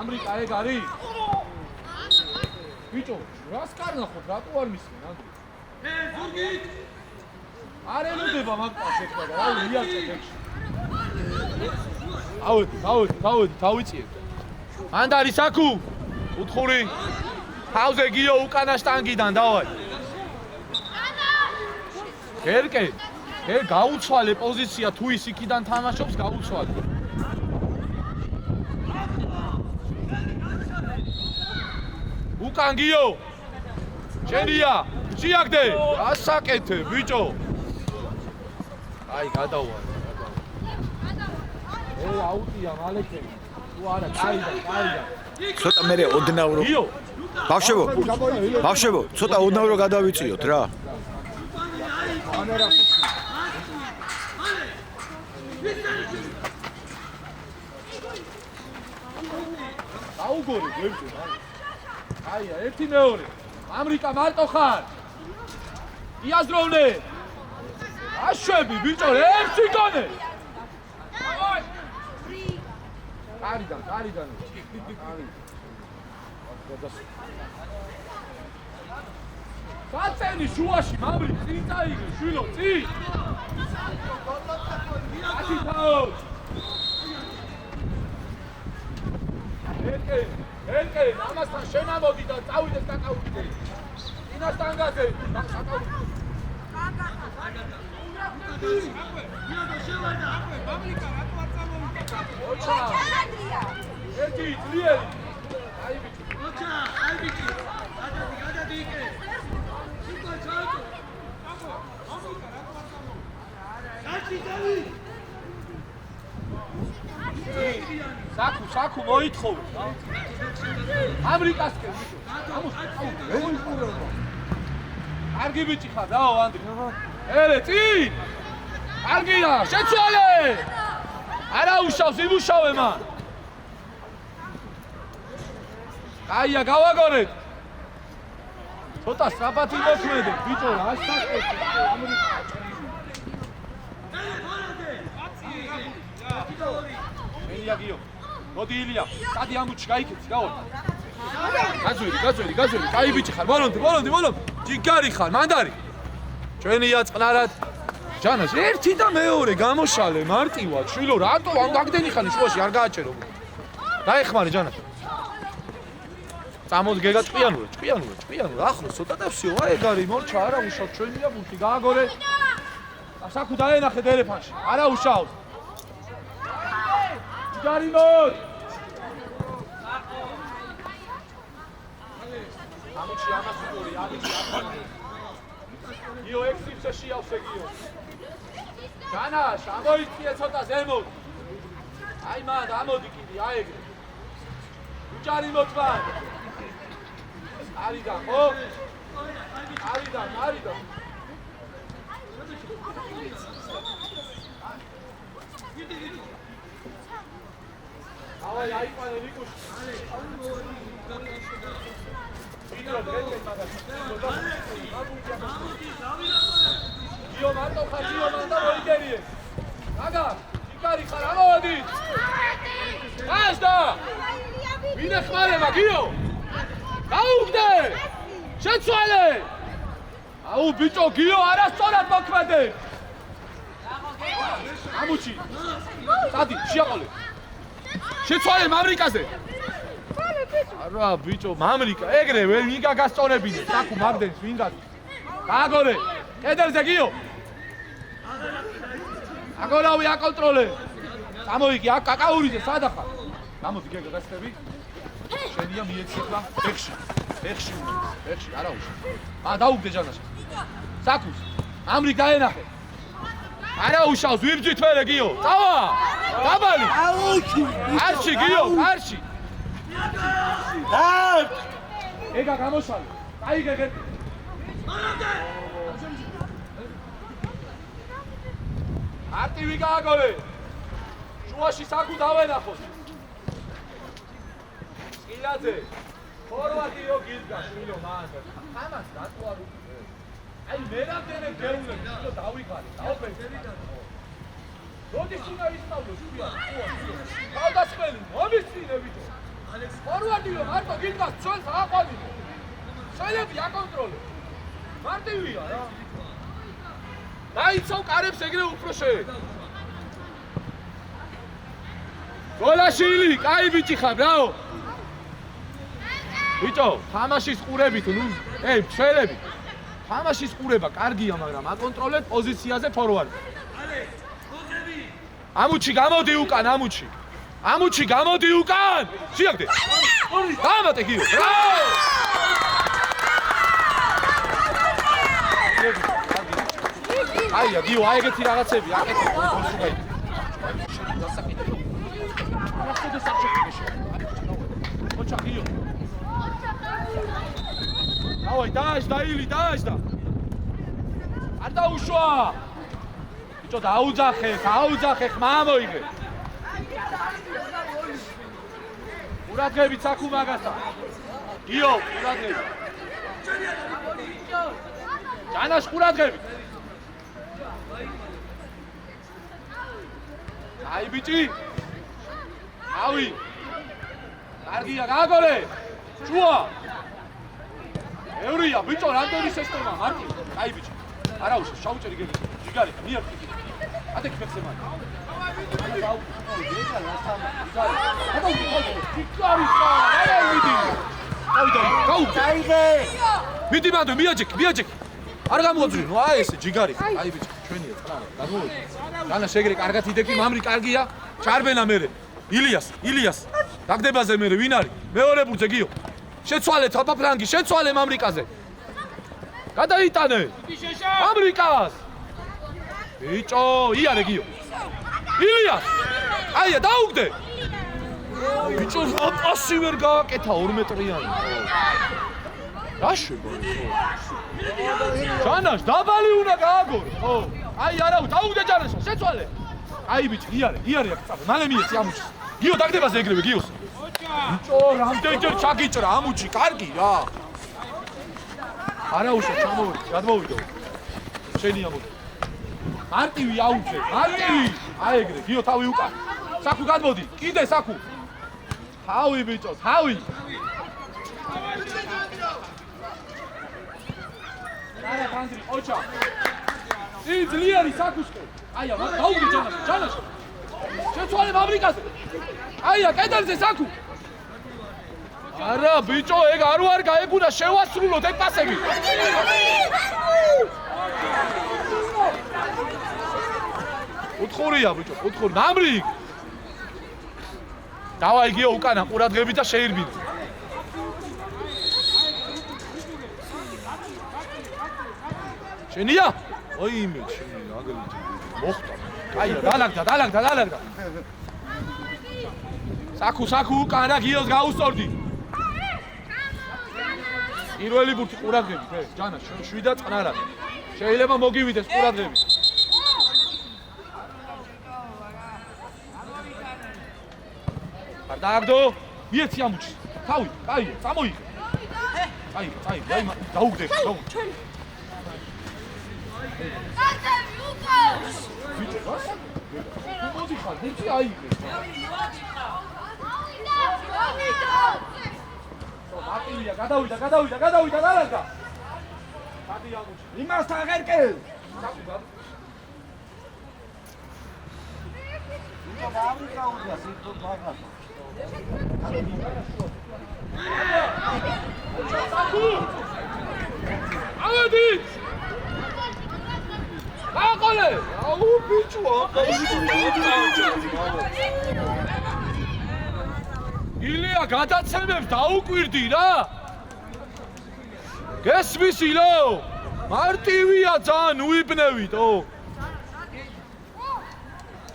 ამრიკა ეგ არის ბიჭო რას კარნახოთ რატო არ მისმენ ანდრე ზურგით არ ელოდება მაგას ეხლა და რა მიაწეთ ეგში ავედი დავიწიეთ ანდარი საკუ უთხური თავზე გიო უკანა შტანგიდან დავაი გერკე გაუცვალე პოზიცია თუ ის იქიდან თამაშობს გაუცვალე უკან გიო შენია შეაგდე ასაკეთე ბიჭო აი გადაუვარ აუტია მალეკები თუ არა კაიდა ცოტა მე ოდნავრო ბავშვებო ცოტა ოდნავრო გადავიწიოთ რა აუგორი გევჭე აია ერთი მეორე ამრიკა მარტო ხარ იაზროვნე აშვები ბიჭო ერთი გონე კარიდან საწენი შუაში მამრი წინ წაიგე შვილო წინ ათითაოს ერკე ამასთან შენამოდი და წავიდეს საკაუტზე წინას ტანგაზე საკაუტზე ერთი ძლიერი აი ბიჭი გადადი იკე საკუ მოითხოვე ამრიკასკენ კარგი ბიჭი ხარ დაო ანდრე ელე წინ კარგია შეცვალე არა უშავს იმუშავე მან აია გავაგორეთ ცოტა სწრაფად იმოქმედე ბიჭო რა საკეთე ამრიკა გიო მოდი ილია სტადი ამუჩი გაიქეცი გავა გაძველი კაი ბიჭი ხარ ბოლონდი ჯიგარი ხარ მანდარი ჩვენია წყნარად ჯანას ერთი და მეორე გამოშალე მარტივად შვილო რატო ამ გაგდენი ხანი შუაში არ გააჭერო დაეხმარე ჯანას წამოდი გეგა ჭკვიანურა ახლოს ცოტა და всё აი ეგ არის მორჩა არა უშავს ჩვენია ბუთი გააგორე საკუ დაენახე ტელეფონში არა უშავს ჯარი მოდ ამიჩი ამასური ამიჩი გიო ექსიფსა შეავსე გიო განა შემოიწიე ცოტა ზემოთ აი მან ამოდი კიდე აი ეგრე ჯარი მოწვან არიდან ხო არიდან აი აიყვანე რიკუში გიო მარტო ხარ გიო მანდ მოიგერიე აგა იკარი ხარ ამოვადი გასდა ვინ ეხმარება გიო გაუგდე შეცვალე აუ ბიჭო გიო არასწორად მოქმედე ამუჩი წადი შეაყოლე შეცვალე მამრიკაზე არა ბიჭო მამრიკა ეგრე ვერ ვინგა გასწორებინე საკუ მაგდენს ვინგა გააგორე კედელზე გიო აგორავი აკონტროლე წამოიგი აქ კაკაურიზე სადახარ გამოდი გეგა გასწრები შენია მიეციხლა ფეხში არა უშ დაუგდე ჯანაში საკუს ამრი გაენახე არა უშავს ვიბჯით მერე გიო წავა დაბალი არში გიო არში ეგა გამოშალე აი გეგე არტივი გააგორე შუაში საკუ დავენახოს სკილაძე ფორვარდიო გილგა შვილო მანდ ამას დატუარო აი მერამდენე გეულე შვილო დავიღალე დაופენსე როდის უნდა ისწავლო შვილო თავდასხმელი მომისწინე ვიდო ფორვარდიო მარტო გილგას ჩვენს აყვანილო შელები აკონტროლე მარტივია რა დაიცავ კარებს ეგრე უფრო შე გოლაშილი კაი ბიჭი ხარ რაო ბიჭო თამაშის ყურებით ნუ შელები თამაშის ყურება კარგია მაგრამ აკონტროლეთ პოზიციაზე ფორვარდი ამუჩი გამოდი უკან ამუჩი გამოდი უკან შეაგდე დამატე გიო რაო აია გიო აი ეგეთი რაღაცები აკეთე გოლს უკაი ოჩა გიო დავაი დააშდა ილი დააშდა არ დაუშვა ბიჭო დაუძახე ხმა მოიგე ყურადღებით საკუ მაგასა გიო ყურადღებით ჯანაშ ყურადღებით აი ბიჭი ავი კარგია გააგორე შუა ევრია ბიჭო რამდენი სისტემა მარტი აი ბიჭი არა უშ შაუჭერი გეგე ჯიგარი მიერთი ადექ ფეხზე მან მიდი მანდ მიაჯეკ არ გამოძრი ნუ აი ესე ჯიგარი აი ბიჭი ჩვენია წყარა გამოვიდი დანა შეგრე კარგად იდეკი მამრი კარგია ჩარბენა მერე ილიას დაგდებაზე მერე ვინ არის მეორე ბურთზე გიო შეცვალე თაფაფრანგი შეცვალე მამრიკაზე გადაიტანე მამრიკას ბიჭო იარე გიო ილიას აია დაუგდე ბიჭო პასი ვერ გააკეთა 2 მეტრიანი რა შეგონი ჯანაშ დაბალი უნდა გააგორო ხო აი არა დაუგდე ჯანაშ შეცვალე აი ბიჭი იარე აქ წავე მალე მიეცი ამუჩი გიო დაგდებაზე ეგრევე გიოს ბიჭო რამდენჯერ ჩაგიჭრა ამუჩი კარგი რა არა უშო ჩამოვიდე გადმოვიდო შენი ამოდი მარტივი აუჩე მარტივი აი ეგრე გიო თავი უკან საკუ გადმოდი კიდე საკუ თავი ბიჭო თავი არა კანდრი ოჩა ძლიერი საკუსკე აია დაუგდე ჯანაშ შეცვალე მამრიკაზე აია კედელზე საკუ არა ბიჭო ეგ არ ვარ გაეგუნა შევასრულოთ ეგ პასები უთხურია ბიჭო უთხური მამრიკ დავაი გიო უკანა ყურადღებით და შეირბინე შენია ოი იმე შენი აგრიჯი მოხდა აია დალაგდა საკუ უკანა გიოს გაუსწორდი პირველი ბურთი ყურადღებით ჯანა შვიდა წყნარად შეიძლება მოგივიდეს ყურადღებით არ დააგდო მიეცი ამუჩი თავი კაიო წამოიღე აი დაუგდე მოდი ხარ ბიჭი აიღე მარტივია, გადავიდა, დარანდა. სადი ამუჩი. იმასთან ღერკელ. ადი! აყოლე! აუ ბიჭო, ილია გადაცემებს დაუკვირდი რა! გესმის ილო? მარტივია ძალიან უიბნევიტო.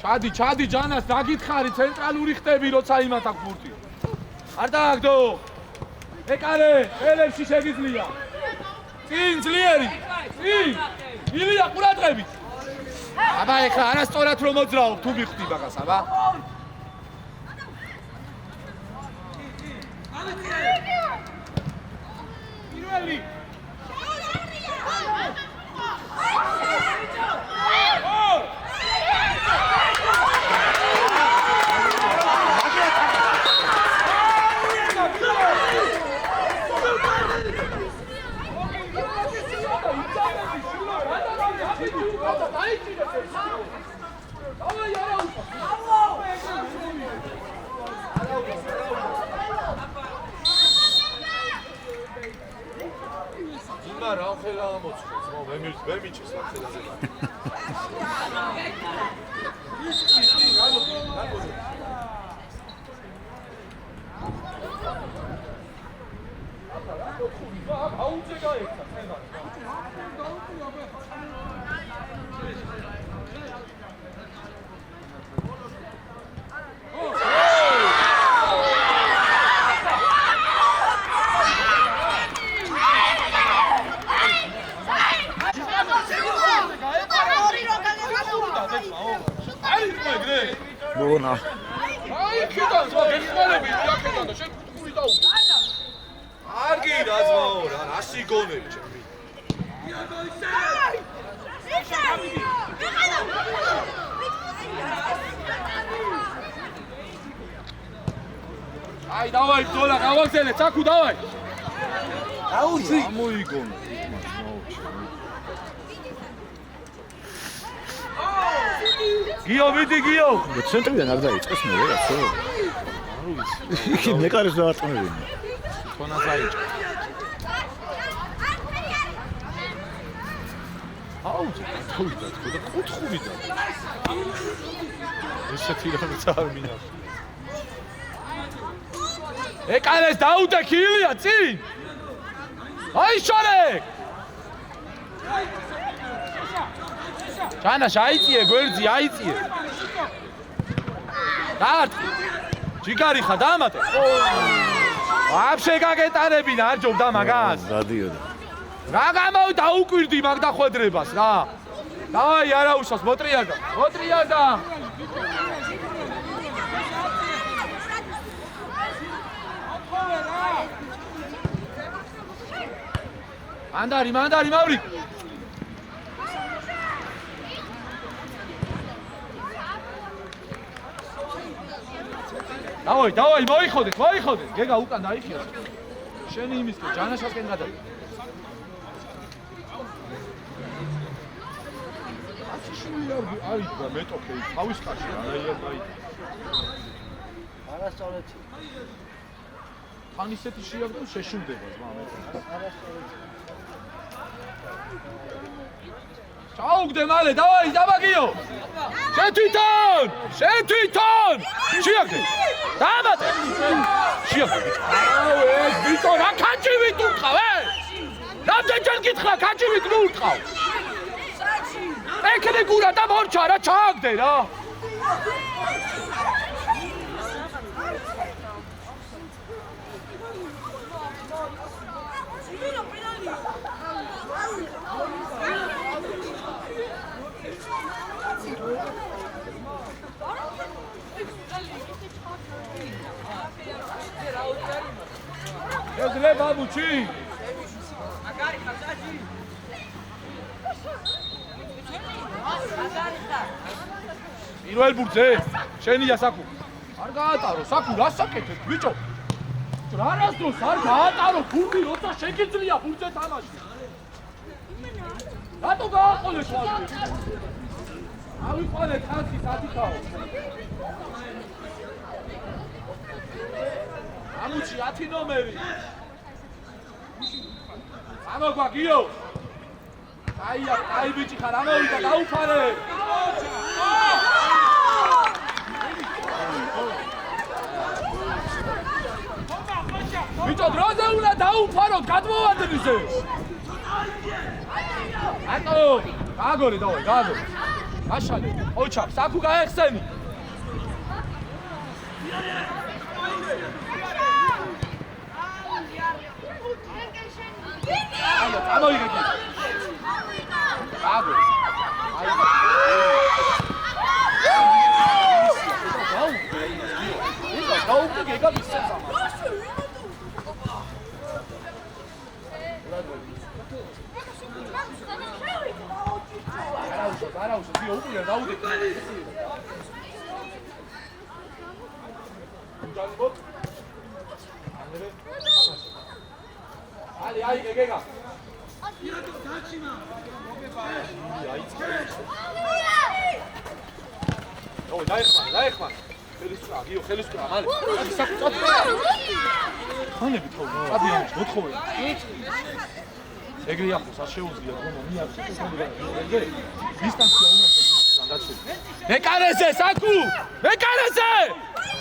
ჩადი ჯანას დაგითხარი ცენტრალური ხტები როცა იმათ აქვს ბურთი. არ დააგდო. ეკარე, ხელებში შეგიძლია. წინ ძლიერი. წინ. ილია ყურადღებით. აბა ეხლა არასწორად რომ მოძრაობ თუ მიხვდი მაგას, აბა. პირველი. რა ხელა ამოწყობს, მე მიჩეს რა ხელაზე. აუძე გაიქცა წენა. მონა აი ქიდან ზო გეხმარები იაკედან და შენ ფუტკური დაუდე. არ გიდა ზაო რა რაში გონები ჩემი. აი დავაი ბრძოლა გავაგზელე წაკუ დავაი. აუცი. ამოიგონა. გიო მიდი გიო. ცენტრიდან არ დაიწყეს მე რაცო. იქ მეკარეს დაატყმებინა. თონა დაიჭა. აუჯი, თოვიდა, და ხუთხურიდა. ესეთი რაღაც არ მინახ. ეკალეს დაუდე ქილია წინ. აი შორე. ჩანაშ აიწიე გვერდზე აიწიე. დაარტყი. ჯიგარი ხა დამატე. ვაფშე გაგეტარებინა არ ჯობდა მაგას. დადიოდა. რა გამოვი დაუკვირდი მაგ დახვედრებას რა. დავაი არა უშავს მოტრიარდა. მანდარი მავრი. დავაი მოიხოდეთ. გეგა უკან დაიხია. შენი იმისკენ ჯანაშასკენ გადადი. აი და მეტოქე თავის ხაში არაიარ დაიწყო. არასწორეთი. თან ისეთი შეაგდო შეშუნდება ზმა მე. არასწორეთი. ჩაუგდე მალე, დავაი დაბაგიო. შენ თვითონ. შეაგდე. დამატე. შეაგდე. აუ ეს ვიტო რა კაჭივი თურყავ ე? რამდენჯერ გითხრა კაჭივი თურყავ? ტექნიკურა და მორჩა რა ჩააგდე რა. ეძლე ბაბუჩი. პირველ ბურთზე შენია საკუ. არ გაატარო, საკუ რა საკეთებ ბიჭო? რარასდროს არ გაატარო გუნდი, როცა შეგიძლია ბურთზე თამაში. რატო გააყოლე ხვალე? ავიყვანეთ ხალხი სადიქაო. ამუჩი 10 ნომერი. ამოგვაგიო. აია, აი ბიჭი ხარ, ამოვიდა დაუფარე. ბიჭო, დროზე უნდა დაუფაროთ, გადმოვადეთ ისე. ატო, გააგორე დავაი, გააგორე. გაშალე, ოჩაფ, საკუ გაეხსენი. აია, ამოიგე. გააგორე. გაუკე გეგაბისება. არაუშო, დიო უკვე დაუდე. ჯანბოთ. აი, გეგა. ой, დაეხმარ. ხელისკრა, გიო, ხელისკრა, მალე. საკუთად. ხანები თქო, ადიანის მოთხოვე. ეგრე ახოს არ შეუძლია გომა მიაღწია ეგრე დისტანცია უნდა განდაჩვი მეკარესე საკუ მეკარესე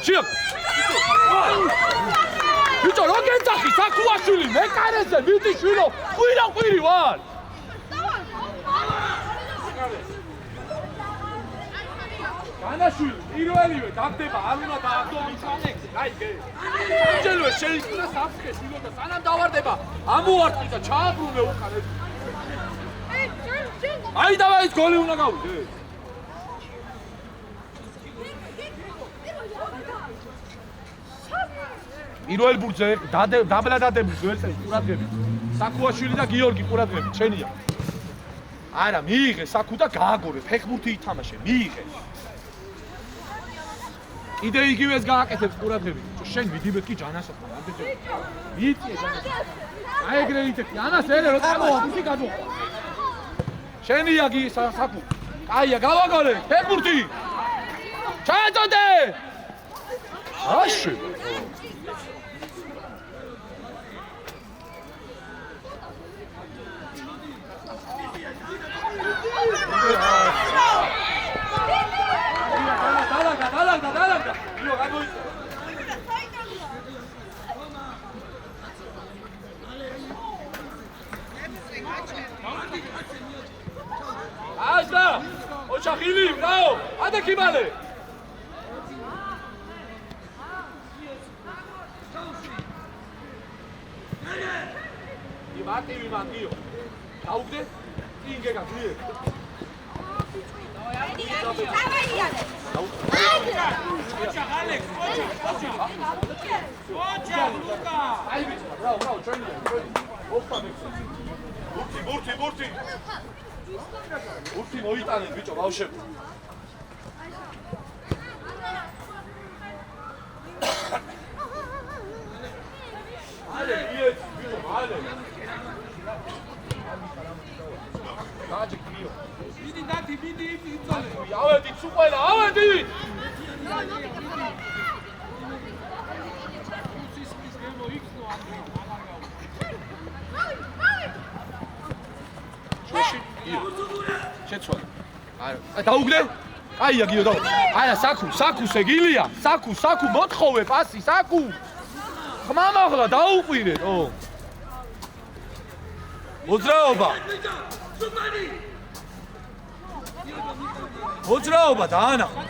შიო ბიჭო რო გენძახი საკუაშვილი მეკარესე ვიდი შვილო ყვირი ვარ განაშვილი პირველივე დაგდება არ უნდა დააგდო მიცანექზე გაიგე ამჯერვე შეიძლება საფრთხეს იგო და სანამ დავარდება ამოვარტყი და ჩააბრუნე უკან აი დავაი გოლი უნდა გავიდე პირველ ბურთზე დაბლადადების ვერცელი ყურადღებით საკუაშვილი და გიორგი ყურადღებით ჩენია არა მიიღე საკუ და გააგორე ფეხბურთი ითამაშე მიიღე იდე იგივეს გააკეთებს ყურადღებით. შენ ვიდიბეთ კი ჯანასახმა, ამდენჯერ. მიწიე ჯანასახმა. აი ეგრე იტეხი, ანას ერე რო წამოვა, თვითი გადო. შენია გი საკუ. კაია, გავაგორე, ფეხბურთი. ჩააწოდე. აში. დალაგდა. იო, გამოიწე. აშდა! ოჩახილი, რაო? ადექი მალე. იმარტივი მანდიო. დაუგდე? ინგეგა ძლიერ. ბურთი მოიტანეთ ბიჭო ბავშვები მალე მიეც ბიჭო მალე გაჯი კიო ვიდი დათი ვიდი იწოლე ავედით სუყელა ავედით შეცვალე. არა, დაუგდე? კაია გიო დაუ. არა, საკუ ეგილია. საკუ მოთხოვე პასი, საკუ. ხმამაღლა დაუყვირეთ, ო. მოძრაობა. მოძრაობა დაანახა.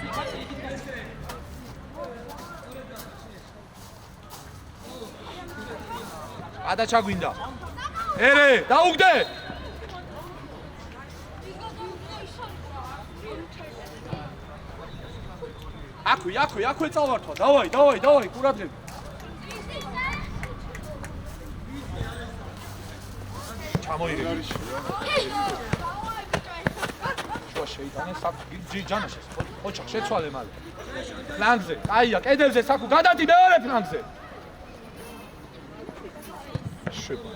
ადა ჩაგვინდა. ერე, დაუგდე? აქვე წავართვა. დავაი, ყურადღებით. ჩამოირე. შუა შეიტანე საკუ ჯანაშეს. ოჩახ შეცვალე მალე. ფლანგზე. აია, კედელზე საკუ გადადი მეორე ფლანგზე. შება.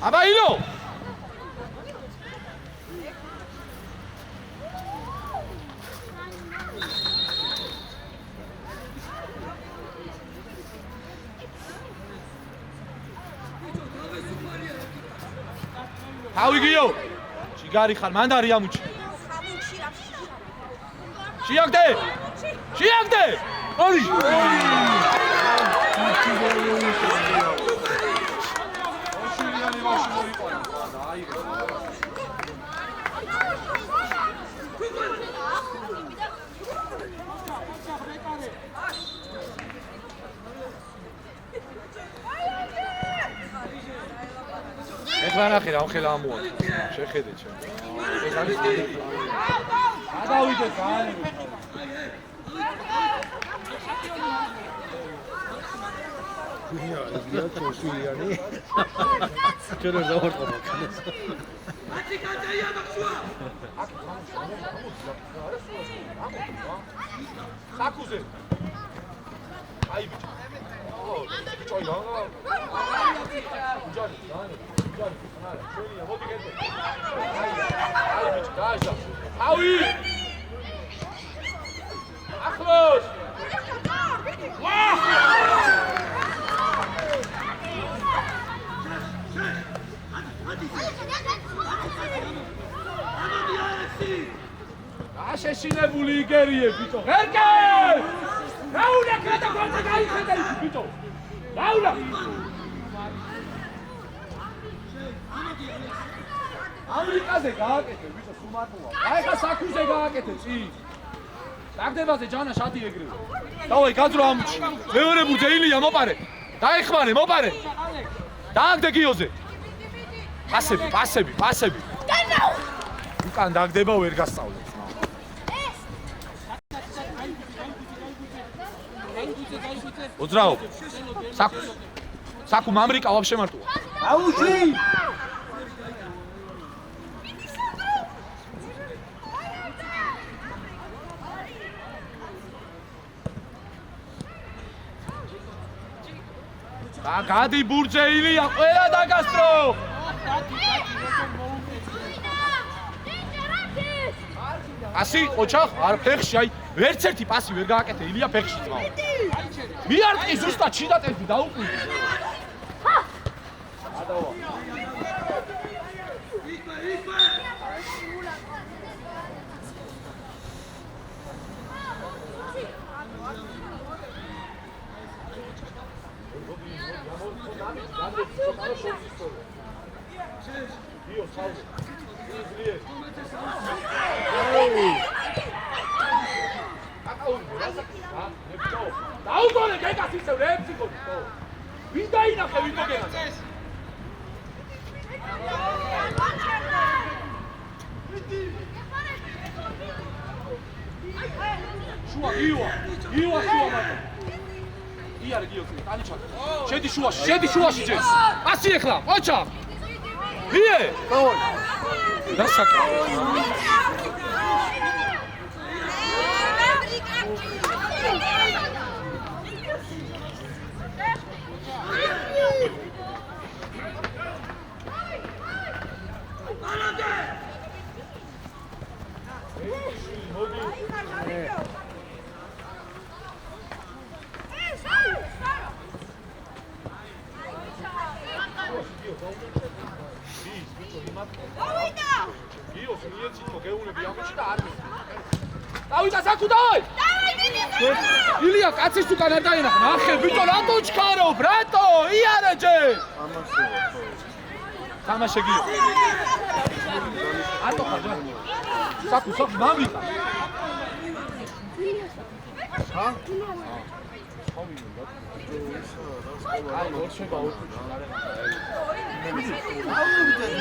აბა ილო! ავიგიო! ჩიგარი ხარ, მანდარი ამუჩი. შეაგდე! შეაგდე! ორი! ეხლა ნახე რა ხელა ამოვა. შეხედე ჩემ. ეს არის გადავიდეთ გაანებო. Я тоже яни. Чё за орто макнес. საკუზე. აი ბიჭო. ბიჭო რა. ჯარი, ჯარი. ჩვენია, მოდი გეთე. აი ბიჭო, დააშა. ავი! ახლოს! აშეშინებული იგერიე ბიჭო. ღერკე! რაულა კრატა გონდა გაიხედა ის ბიჭო. რაულა! ამერიკაზე გააკეთე ბიჭო სუმარტოა. აი ხა საკუზე გააკეთე წი. დაგდებაზე ჯანა შადი ეგრევე. დავაი გაძრო ამუჩი. მეორე ბურთე ილია მოპარე. დაეხმარე, მოპარე. დააგდე გიოზე. პასები. უკან დაგდება ვერ გასწავლებს. ოძრაო. საკუ ამერიკა ვაფშე მარტოა. აუში! გადი ბურჯე ილია ყველა დაგასტრო. ასი ოჩახ არ ფეხში აი ვერც ერთი პასი ვერ გააკეთე ილია ფეხში ძმა. მიარტყი ზუსტად შიდატევდი დაუკვირდი. ადავა. დაუგონე გეკას ისევ რეპსი გონი ხო? ვინ დაინახე ვინ მოგენა? შუა ივა შუა მარტო. იარე გიოცი ტანიჩა. შედი შუაში ჯერ. ასი ეხლა, ოჩა. ვიე? გოლ. დასაკა. დავიდა საკუ დავაი! ილია კაცის უკან არ დაინახე. ნახე ბიჭო რატო ჩქარო ბრატო? იარა ჯე! თამაშე გიო. ატო ხაჯა. საკუ მამიკა. ჰა? აი ორშება ორშება.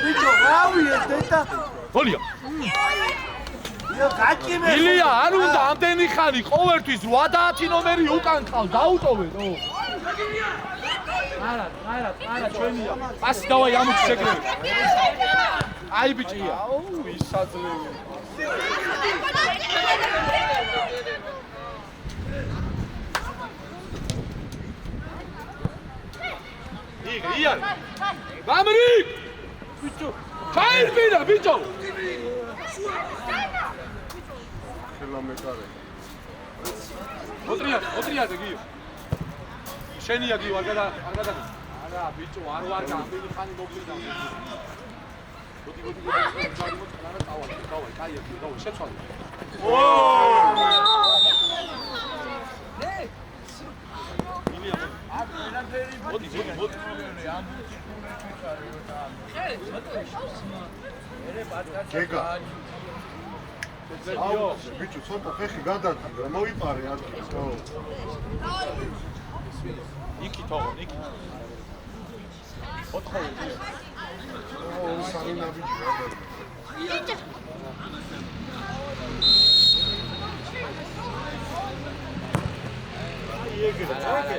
ბიჭო, რავია დედა. გოლია. გაჭიმე. ილია არ უნდა ამდენი ხანი ყოველთვის 80 ნომერი უკან ყავს დაუტოვე რო. არა ჩვენია. პასი დავაი ამუჩი შეგრე. აი ბიჭია. აუ ისაძლევი. იარ. გამრი! ბიჭო. ჩაირბინა, ბიჭო. ხელა მეკარე. ოტრიადე გიო. შენია გიო, არ გადა. არა, ბიჭო, არ ვარ გამბილი ხანი მოგვიდა. მოდი, დავა, კაია, დავა, შეცვალე. მოდი. გეგა. ბიჭო, ცოტა ფეხი გადადგა, მოიპარე ადგილს, ხო? იქი თო. ოთხი. საინა ბიჭო.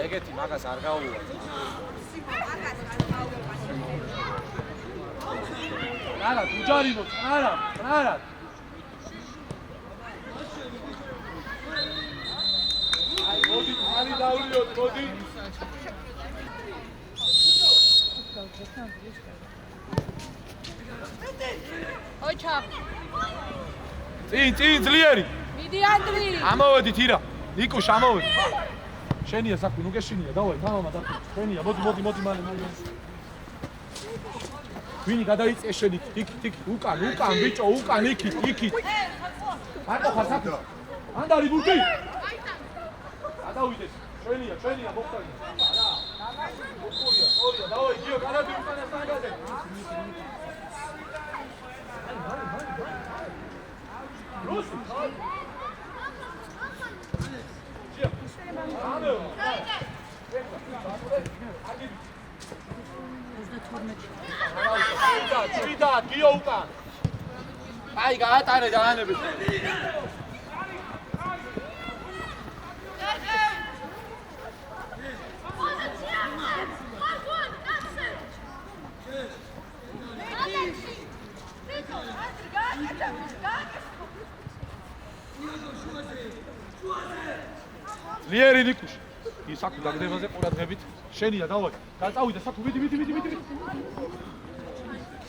ეგეთი მაგას არ გაუვა. არა, უჯარი მოწ, არა. აი, მოდი, ალი დაულიოთ, მოდი. ოჩა. წინ ძლიერი. მიდი ანდრი. ამოვედით ირა. ნიკუშ ამოვედი. შენია საქმე, ნუ გეშინია, დავაი, თამამა და შენია, მოდი მალე. ვინი გადაიწე შენი, იქ, უკან, ბიჭო, უკან, იქ. მარტო ხარ საქმე. ანდარი ბურთი. გადავიდეს. შენია, მოხტარი. არა. სორია, დავაი, გიო, გადადი უკანა საგაზე. რუსი. ჭვიდა, გიო უკან. აი, გაატარე დაანები. ლიერი ნიკუშ. ის აქ დაგდებაზე ყურადღებით. შენია დავაი. გაწავიდა საკუ, მიდი.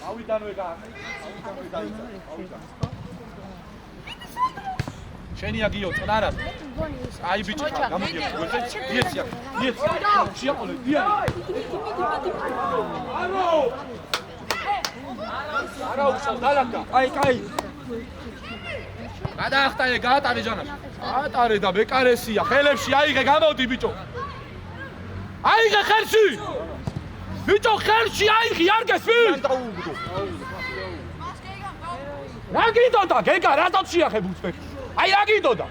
ავიდანვე დაიცა. შენია გიო, წნარად. აი ბიჭი, გამოდიე. დიეცია. შეაყოლე, დიარი. არა უშავ დალაგდა. კაი. გადაახტარე, გაატარე ჯანაშ. ატარე და ბეკარესია, ხელებში აიღე, გამოდი ბიჭო. აიღე ხელში. ბიჭო, ხელში აიღე, არ გესმის? რა გიდოდა, გეგა, რატომ შეახებულს ფეხი? აი რა გიდოდა?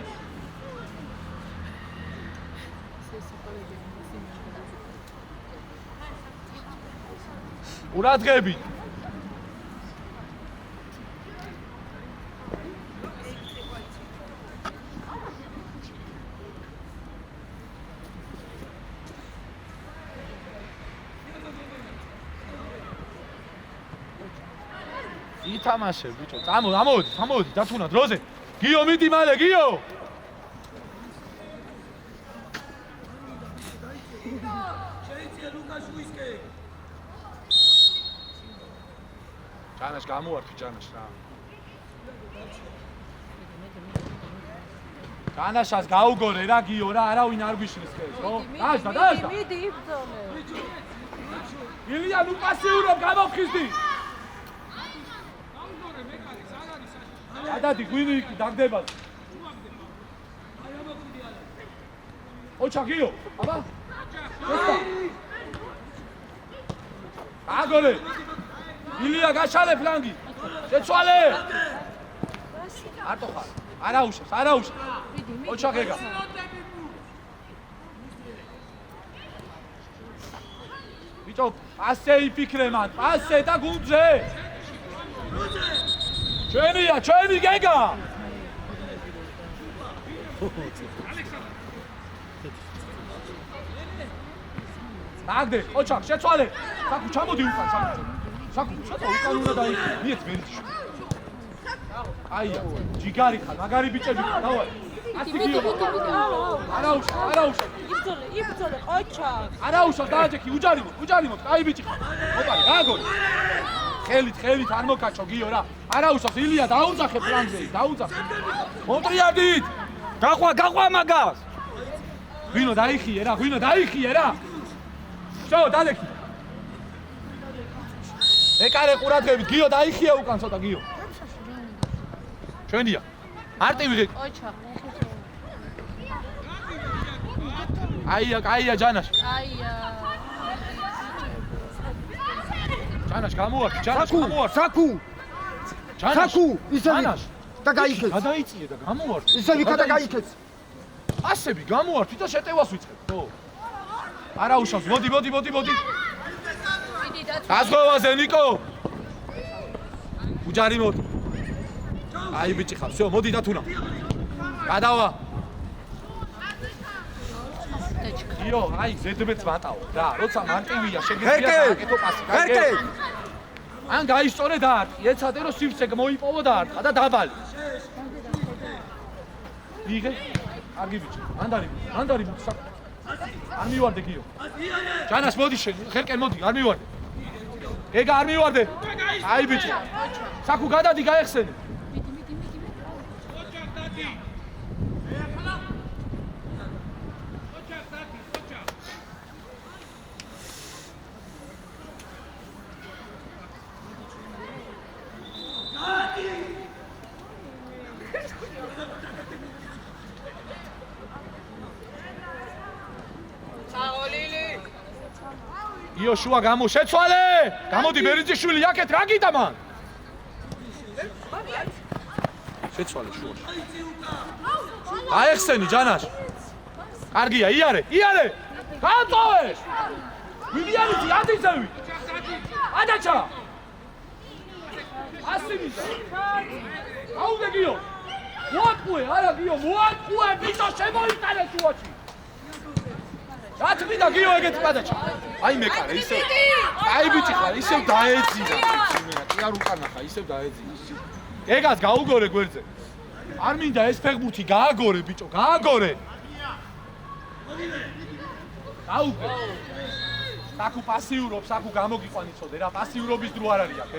ურადღები. ითამაშე ბიჭო, წამოვედი, დათუნა დროზე. გიო მიდი მალე, გიო. ჯანაშ გამოართი ჯანაშ რა. ჯანაშას გაუგორე რა გიო რა, არავინ არ გვიშლის ხელს, ხო? დააშდა. მიდი იბრძოლე. ილია ნუ პასიურობ, გამოვხიზდი. გადადი გვინი იქ დაგდებაზე. ოჩა გიო, აბა. აგორე. ილია გაშალე ფლანგი. შეცვალე. არტო ხარ. არა უშავს. ოჩა გეგა. ბიჭო, ასე იფიქრე მან, ასე და გუნდზე. ჩვენი გეგა. დაგდე, ოჩაკ, შეცვალე. საკუ ჩამოდი უკან, საკუ, ცოტა უკან უნდა დაიქე. მიეც მერიში. აია, ჯიგარი ხარ, მაგარი ბიჭები ხარ, დავაი. ასე გიო. არა უშავ. იბრძოლე, ოჩა. არა უშავს დააჯექი, უჯარიმოთ, კაი ბიჭი ხარ. მოპარე, გააგონი. ხელით არ მოკაჩო გიო რა. არა უშავს ილია დაუძახე ფლანგზე, დაუძახე. მოტრიადით. გაყვა მაგას. ღვინო დაიხიე რა. შო, დადექი. ეკარე ყურადღებით, გიო დაიხიე უკან ცოტა გიო. ჩვენია. არტივი ღი. ოჩა. აია ჯანაშ. ჯანაშ გამოვარდი, საკუ საკუ ისევი ჯანაშ. და გაიქეც გადაიწიე და გამოვარდი. ისევი და გაიქეც ასები გამოვარდი და შეტევას ვიწყებ, ხო? არა უშავს, მოდი. გასხოვაზე ნიკო. უჯარიმოთ. აი ბიჭი ხარ, всё, მოდი დათუნა. გადავა. იო, აი ზედმეც ვატაო რა, როცა მარტივია, შეგიძლია დააკეთო პასი. ერკე ან გაისწორე და არტყი, ეცადე რომ სივრცე მოიპოვო და არტყა და დაბალი. იღე? კარგი ბიჭი, მანდარი საკ. არ მივარდე გიო. ჯანას მოდი შენ, ხერკენ მოდი, არ მივარდე. ეგა არ მივარდე. აი ბიჭი. საკუ გადადი გაეხსენე. იო შუა შეცვალე! გამოდი ბერიძიშვილი აქეთ რა გიდა მან? შეცვალე შუა. აეხსენი ჯანაშ. კარგია, იარე! გააწოვე! ვიდიანიცი ადისევი! ადაჩა! ასიმი! აუდე გიო! მოატყუე, არა გიო, მოატყუე, ბიჭო შემოიტანე შუაში! რატმი და გიო ეგეთ პადაჩა. აი მეკარე ისევ. აი ბიჭი ხარ, ისევ დაეძინა ბიჭი მე. კი არ უკანახა, ისევ დაეძინა. ეგას გაუგორე გვერდზე. არ მინდა ეს ფეხბურთი გააგორე ბიჭო, გააგორე. გაუგორე. საკუ პასიურობს, საკუ გამოგიყვანიცოდე რა, პასიურობის დრო არ არის აქ.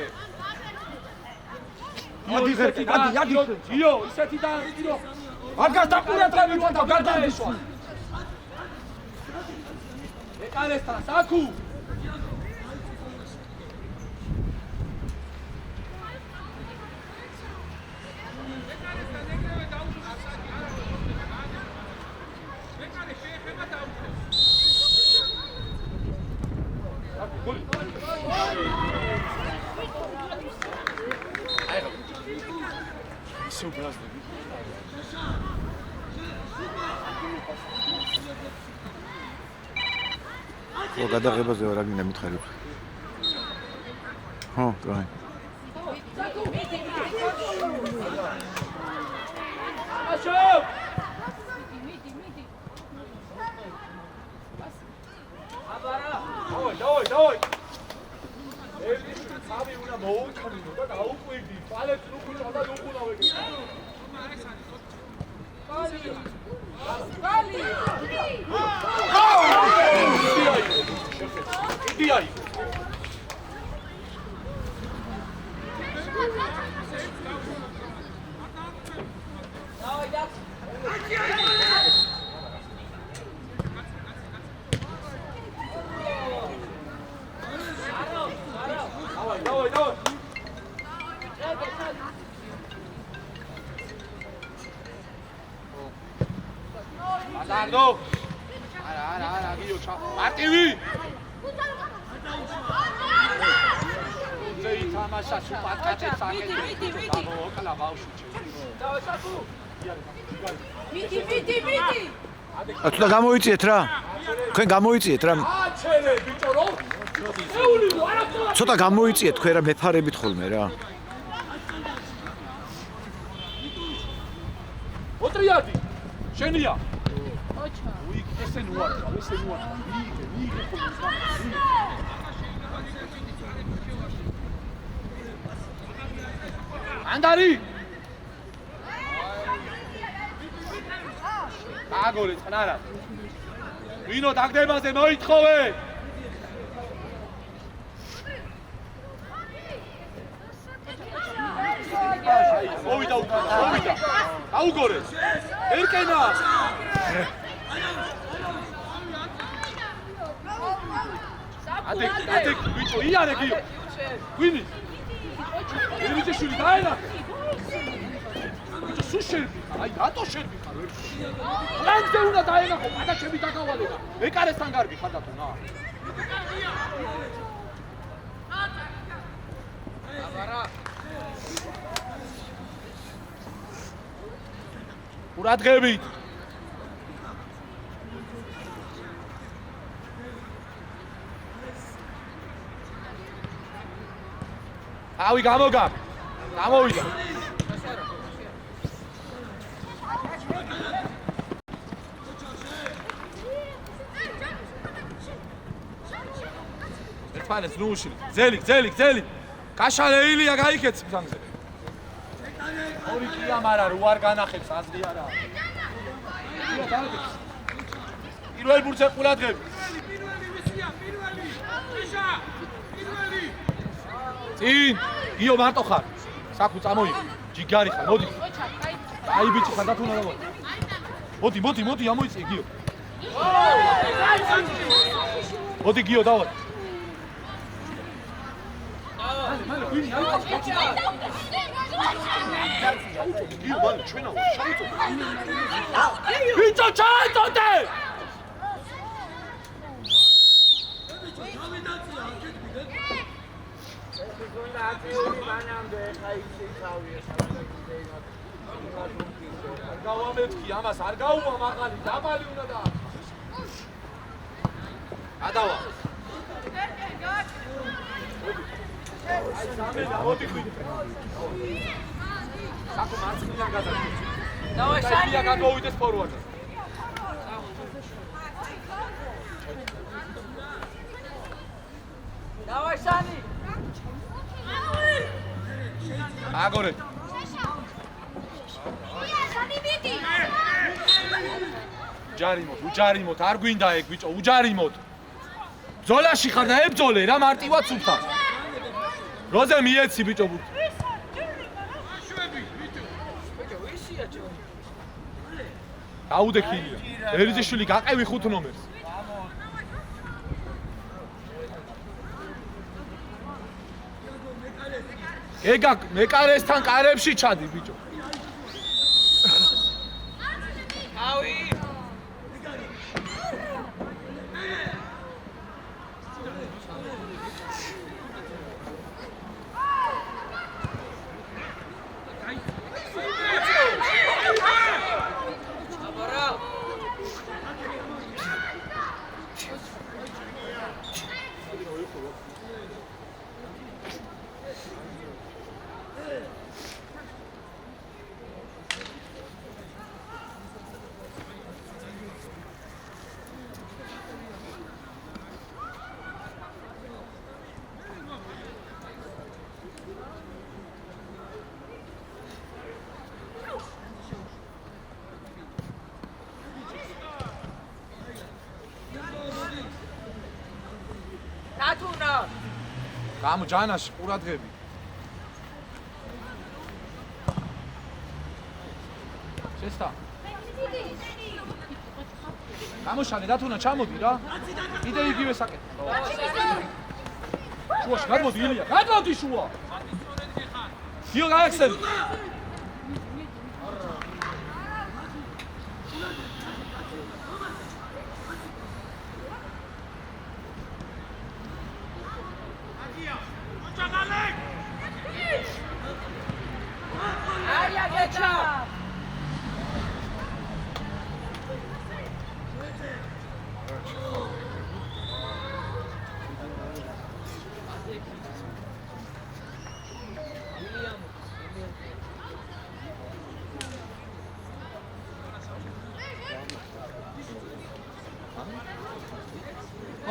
მოდი ღერკი, გადი. გიო, ისეთი და გიო. მაგას დაყურადღებით და გადაეშვა. ეკარესთან საკუ ისო ბრაზდები ო გადაღებაზე რა გინდა მითხარით. ხო, კაი. აშო! მიდი. აბარა! დავай. ელის სამი უნდა მოუწმინო და დაუყვირდი. პალეტს უკუნა და უკუნავე. Gali! Idiai! Давай. Adando. Ara, Gio, ciao. Martivi. Sei tamasha supatkache sakhe. Okala baushi. Ciao, Saku. Miti. ათლა გამოიწიეთ რა. თქვენ გამოიწიეთ რა. აჩერე ბიჭო რო. ეული არა თქო. ცოტა გამოიწიეთ თქვენ რა მეფარებით ხოლმე რა. ოტრიადი. შენია. ოჩა. ესე ნუარდა. მიიღე ხოლმე. ანდარი. აგორე წყნარა. ვინო დაგდებაზე მოითხოვე. მოვიდა უკან, მოვიდა. აუგორე. ერკენა. ადეკ, ბიჭო, იარე გიო. გვინი. ერიჯეშვილი დაენახე. ბიჭო, სულ შერბი. აი, რატო შერბი ხარ? ლანძე უნდა დაენახო, პატაჩები დაგავალე და ეკარესთან გარბი ხარ და თუ ნა. აბარა. ყურადღებით. ავი გამოგა. გამოვიდა. ერთმანეთს ნუში. ძელი. კაშალე ილია გაიქეც მზანგზე. ორი კია მარა რო არ განახებს აზრი არა. პირველ ბურთზე ყურადღები. წინ გიო მარტო ხარ. საკუ წამოიღე. ჯიგარი ხარ, მოდი. აი ბიჭი ხარ დათუნა და მოდი, ამოიწე გიო. მოდი გიო დავა. მალე ვინი არის? გიო მალე ჩვენა შავიწო. ბიჭო ჩაიტოდე. გავამეთქი ამას არ გაუვა მაღალი დაბალი უნდა და ადავა აი სამედა მოდი ხვი საკუ მარცხნიდან გადაჭი დავაი საერთია გადმოვიდეს ფორვარდზე დავაი სანი აგორე უჯარიმოთ, არ გვინდა ეგ ბიჭო, უჯარიმოთ. ბრძოლაში ხარ და ებძოლე რა მარტივად სუფთა. როზე მიეცი ბიჭო. აუდექილია. ერიძეშვილი გაყევი 5 ნომერს. ეგა მეკარესთან კარებში ჩადი ბიჭო. ავი გამო ჯანაში ყურადღები. შესტა. გამოშალე დათუნა ჩამოდი რა. კიდე იგივე საკეთე. შუაში გადმოდი ილია. გადმოდი შუა. გიო გაექსები.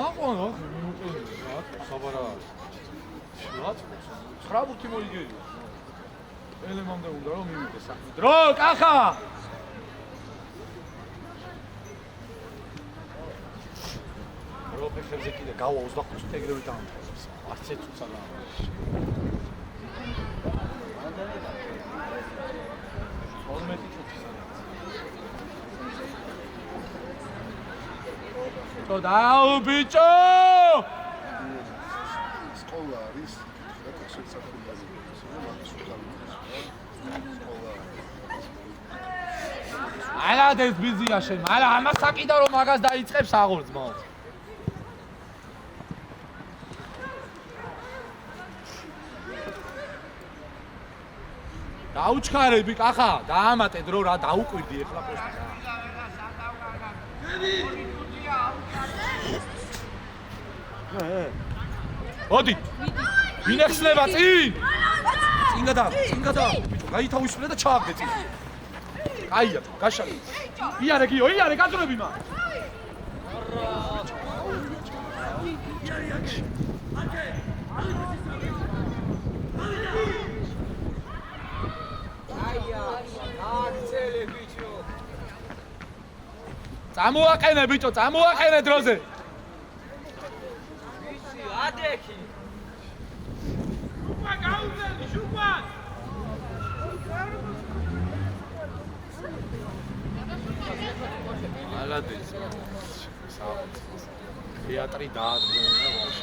აყონა საბარა შუათ ხრაბუთი მოიგერია ელემამდე უნდა რომ მივიდეს საქმე დრო კახა ფეხებზე კიდე გავა 25 წუთი ეგრევე დაამთავრებს. არც ერთ წუთს არ დაამთავრებს. То дау бичо! სკოლა არის, რა შეცახულები. ალადეს ბიზია შენ, მაგრამ ამას საკიდა რომ მაგას დაიწყებს აღორძმო. დაუჩქარები კახა, დაამატე დრო რა დაუკვირდი ეხლა პოსტი. მოდი. ვინახსნება წინ? წინ გადა. ბიჭო, გაითავისუფლე და ჩააგდე წინ. აია, გაშალე. იარე გიო, იარე გაძრები მა. წამოაყენე ბიჭო, წამოაყენე დროზე. ადექი. შუა გაუზელი, შუა. ალადეს. თეატრი დაადგინა ვაშს.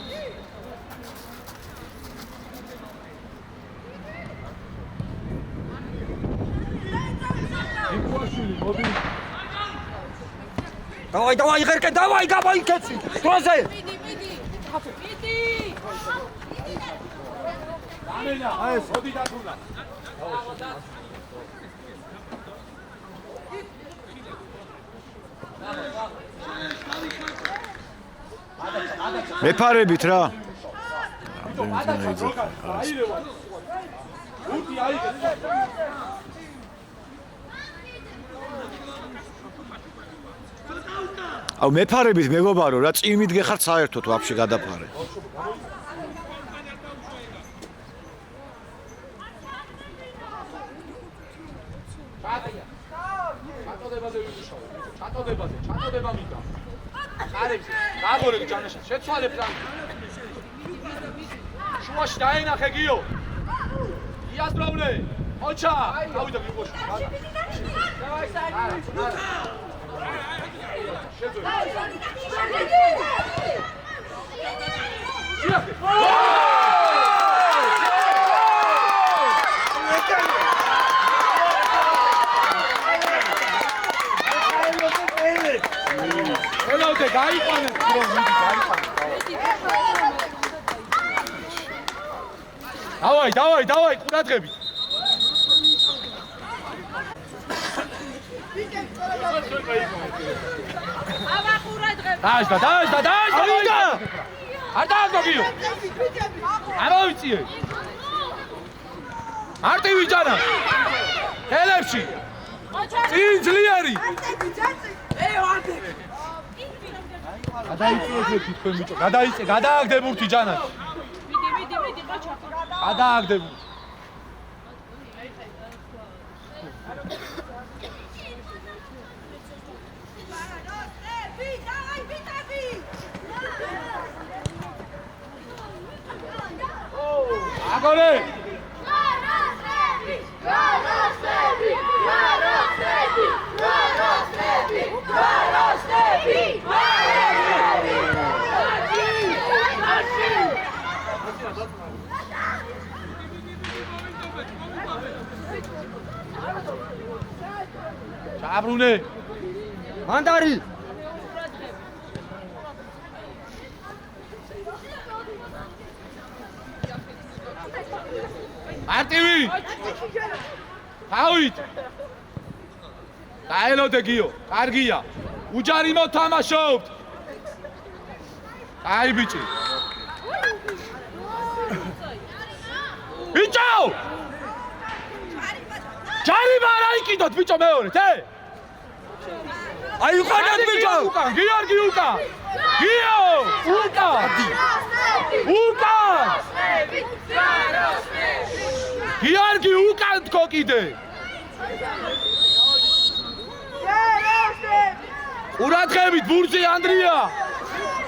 იფუაშვილი, მოდი. Давай, Игорька, давай, кեցი. დროზე. მიდი. დამენა, ეს მოდი დათუნა. მეფარებით რა. აუ მეფარებით მეგობარო რა წინ მიდგეხართ საერთოდ ვაფშე გადაფარე. ჩატოდება მინდა. წარებს, გაგორები ჯანაშა, შეცვალებ რა. შუაში დაენახე გიო. იაზროვნე. ოჩა, გავიდა გიოში. დავაი საერთოდ. შეძო. ელოდე გაიყვანეთ რომ მიდი გაიყვანეთ. დავაი, ყურადღები. ამა ყურადღები. დააშდა. არ დააგდოგიო. ამოვიწიე. მარტივი ჯანა. ელებში. წინ ძლიერი. გადაიწიე თქვენ ბიჭო, გადააგდე ბურთი ჯანა. მიდი, ყოჩა. გადააგდე ბურთი. აგორე! ჩაბრუნე. მანდარი. მარტივი. თავით. დაელოდე გიო, კარგია. უჯარი მოთამაშობთ. აი ბიჭი. ბიჭო! ჯარიმა რა იყიდოთ ბიჭო მეორე, თე? აი უყანეთ ბიჭო. გიორგი უკა. გიო! უკა! უკა! გიორგი უკა თქო კიდე. ყურადღებით ბურთი ანდრია.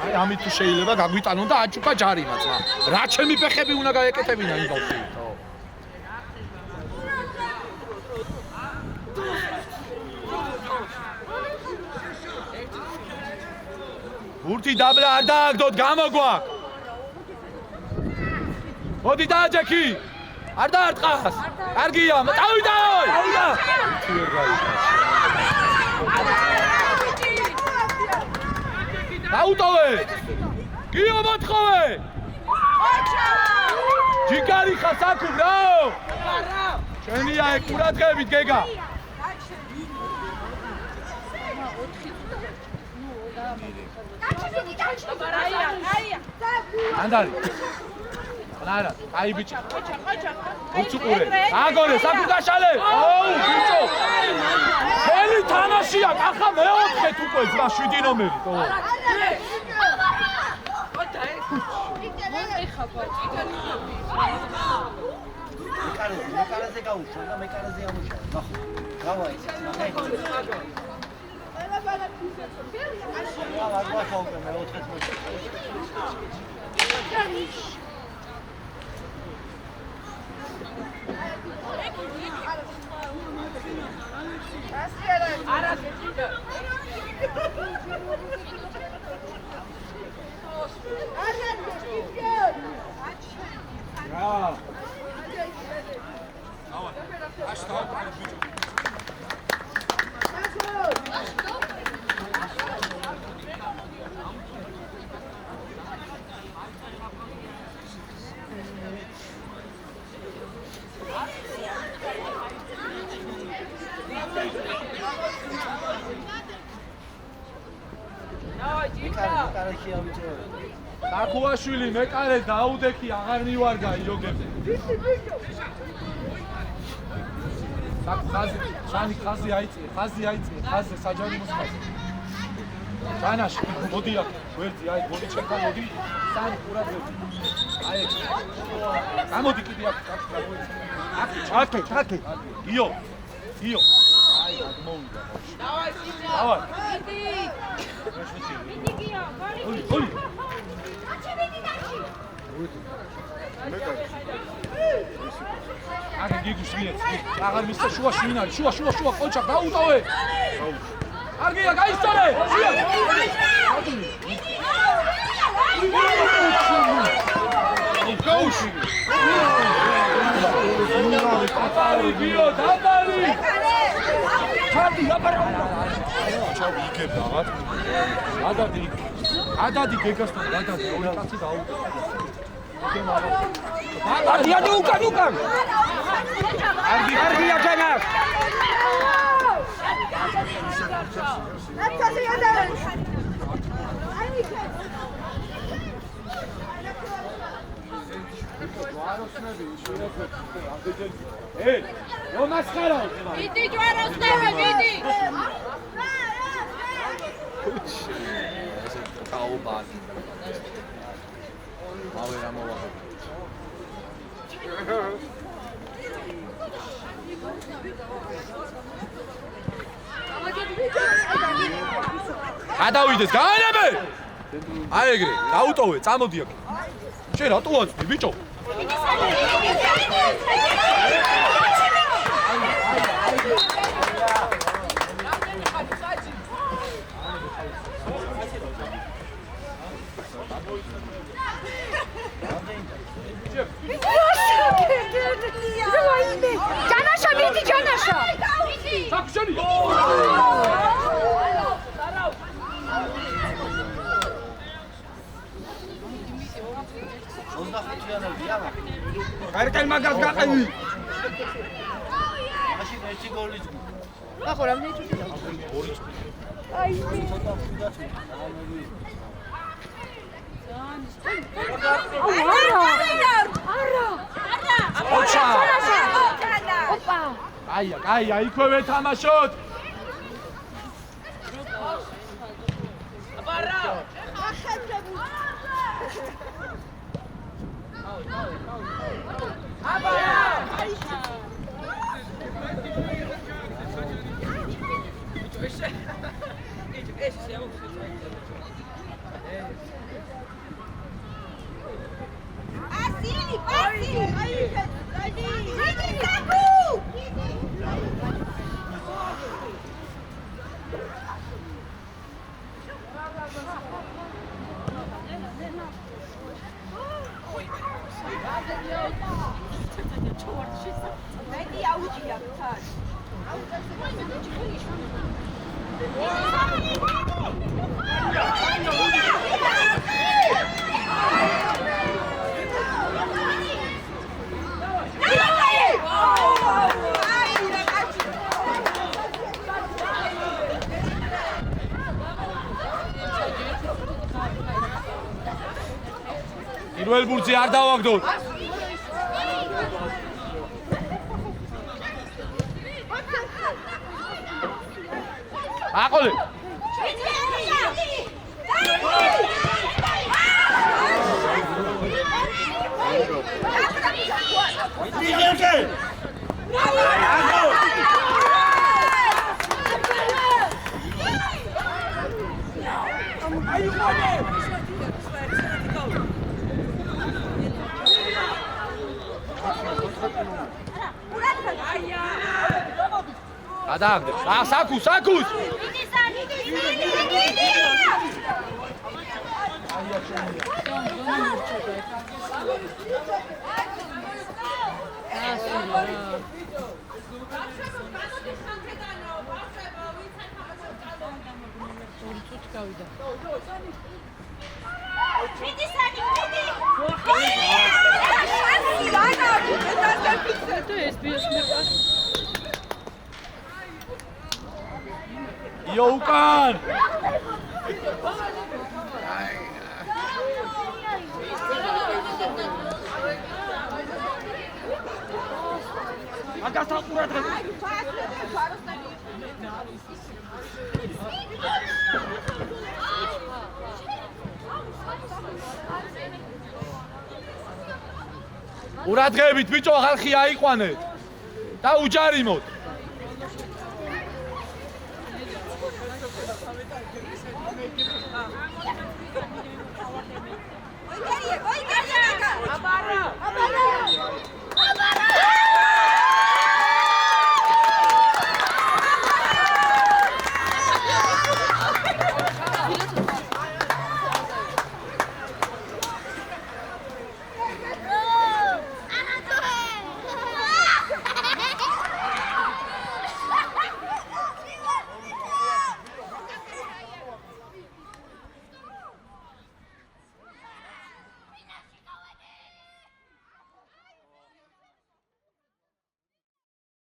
აი ამით თუ შეიძლება გაგვიტანონ და აჩუქა ჯარიმაც, რა ჩემი ფეხები უნდა გაეკეთებინა იმ ბავშვით. ბურთი დაბლა არ დააგდოთ, გამოგვაქვს. მოდი დააჯექი. არ დაარტყას. კარგია, წავიდა. წავიდა. დაუტოვე. გიო მოთხოვე. ჯიგარი ხარ საკუ, რა? შენია ეგ ყურადღებით გეგა. ანდარი. არა, აი ბიჭი. უცუყურე. აგორე, საკუ გაშალე. აუ, ბიჭო. ხელი თამაშია, ახლა მეოთხეთ უკვე ძმა 7 ნომერი, თო. მეკარაზე გაუშვა და მეკარაზე ამუშავა. ნახო. გავა ის. ნახე. საკუაშვილი მეკარე დაუდექი აღარ მივარგა იოგებზე. ხაზი, შანი ხაზი აიწიე, ხაზზე საჯარი მოსხაზე. ჯანაში, მოდი აქ, გვერდზე, აი, მოდი ჩემთან მოდი, სანი ყურადღებით. აი ეგ. გამოდი კიდე აქ, ჩაკე. გიო. აი, აღმოვიდა ბავშვი. დავაი. ოი. აგე გიგუშ მიეც. აღარ მისცა შუაში ვინ არის? შუა, ყოჩა, დაუტოვე. კარგია, გაისწორე. გოუში. გიო, დაბალი. ჩარდი, აბარა. ჩავ იგებ რაღაც. ადადი გეგასთან გადადი, ორი კაცი დაუტოვე. Ardia ukან. Ardia ჯანა. ე, რომასხარავ. მიდი ჯვაროსნები, მიდი. კაუბანი. ავე რა მოვაღებ. გადავიდეს, გაანებე! აი ეგრე, დაუტოვე, წამოდი აქ. შენ რატო ვაწვდი, ბიჭო? ჯანაშა, მიდი ჯანაშა. საკშენი. Arkan magas გაყევი. მაშინ ერთი გოლი ახლა რამდენი წუთია? აი. არა. ოჩა. ოპა. აია, იქვე თამაშოთ. აბარა. მეტი აუჯია თან. პირველ ბურთზე არ დავაგდოთ. აყოლე. გადააგდე. საკუს. იო უკან. ურადღებით ბიჭო ხალხი აიყვანეთ და უჯარიმოთ.